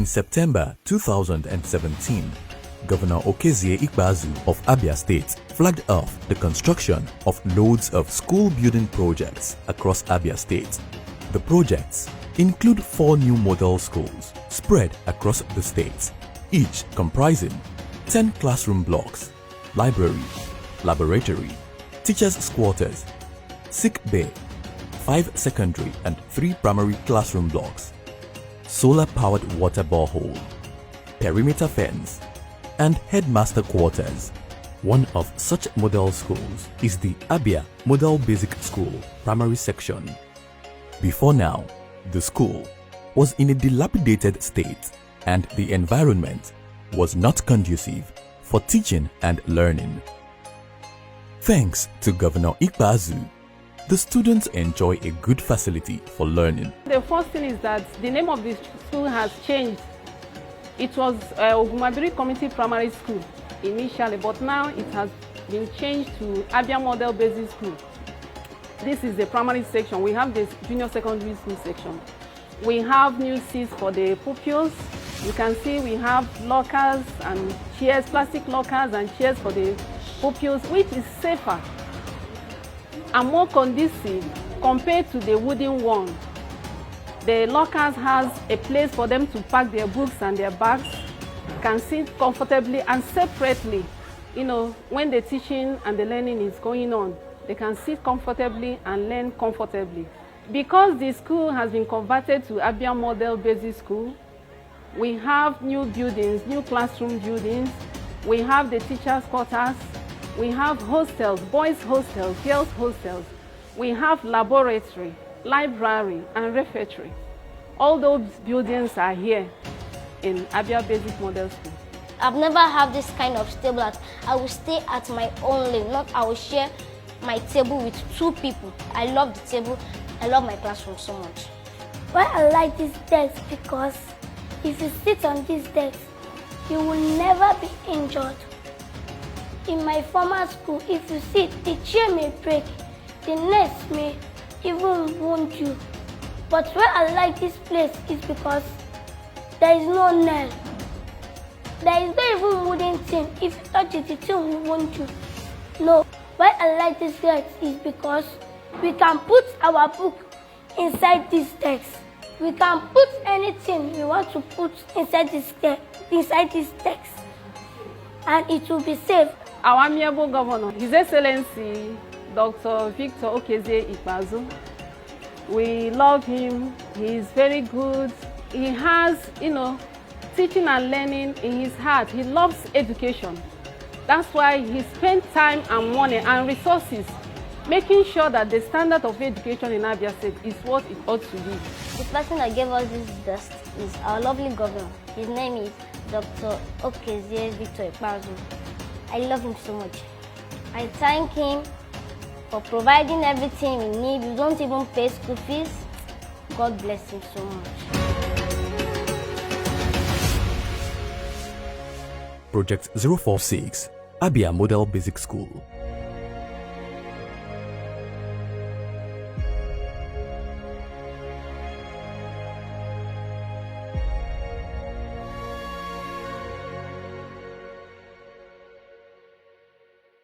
In September 2017, Governor Okezie Ikpeazu of Abia State flagged off the construction of loads of school building projects across Abia State. The projects include 4 new model schools spread across the state, each comprising 10 classroom blocks, library, laboratory, teachers' quarters, sick bay, 5 secondary and 3 primary classroom blocks, solar-powered water borehole, perimeter fence, and headmaster quarters. One of such model schools is the Abia Model Basic School Primary Section. Before now, the school was in a dilapidated state and the environment was not conducive for teaching and learning. Thanks to Governor Ikpeazu, the students enjoy a good facility for learning. The first thing is that the name of the school has changed. It was Ogumabiri Community Primary School initially, but now it has been changed to Abia Model Basic School. This is the primary section. We have the junior secondary school section. We have new seats for the pupils. You can see we have lockers and chairs, plastic lockers and chairs for the pupils, which is safer and more conducive compared to the wooden one. The lockers has a place for them to pack their books and their bags, can sit comfortably and separately. You know, when the teaching and the learning is going on, they can sit comfortably and learn comfortably. Because the school has been converted to Abia Model Basic School, we have new buildings, new classroom buildings. We have the teachers' quarters. We have hostels, boys' hostels, girls' hostels. We have laboratory, library, and refectory. All those buildings are here in Abia Basic Model School. I've never had this kind of table that I will stay at my own lane, not I will share my table with 2 people. I love the table. I love my classroom so much. Why I like this desk because if you sit on this desk, you will never be injured. In my former school, if you sit, the chair may break, the nest may even wound you. But why I like this place is because there is no nail. There is not even wooden thing. If you touch it, the thing will wound you. No. Why I like this desk is because we can put our book inside this desk. We can put anything we want to put inside this desk, and it will be safe. Our amiable governor, His Excellency Dr. Victor Okezie Ikpeazu, we love him. He is very good. He has, teaching and learning in his heart. He loves education. That's why he spent time and money and resources making sure that the standard of education in Abia State is what it ought to be. The person that gave us this desk is our lovely governor. His name is Dr. Okezie Victor Ikpeazu. I love him so much. I thank him for providing everything we need. We don't even pay school fees. God bless him so much. Project 046, Abia Model Basic School.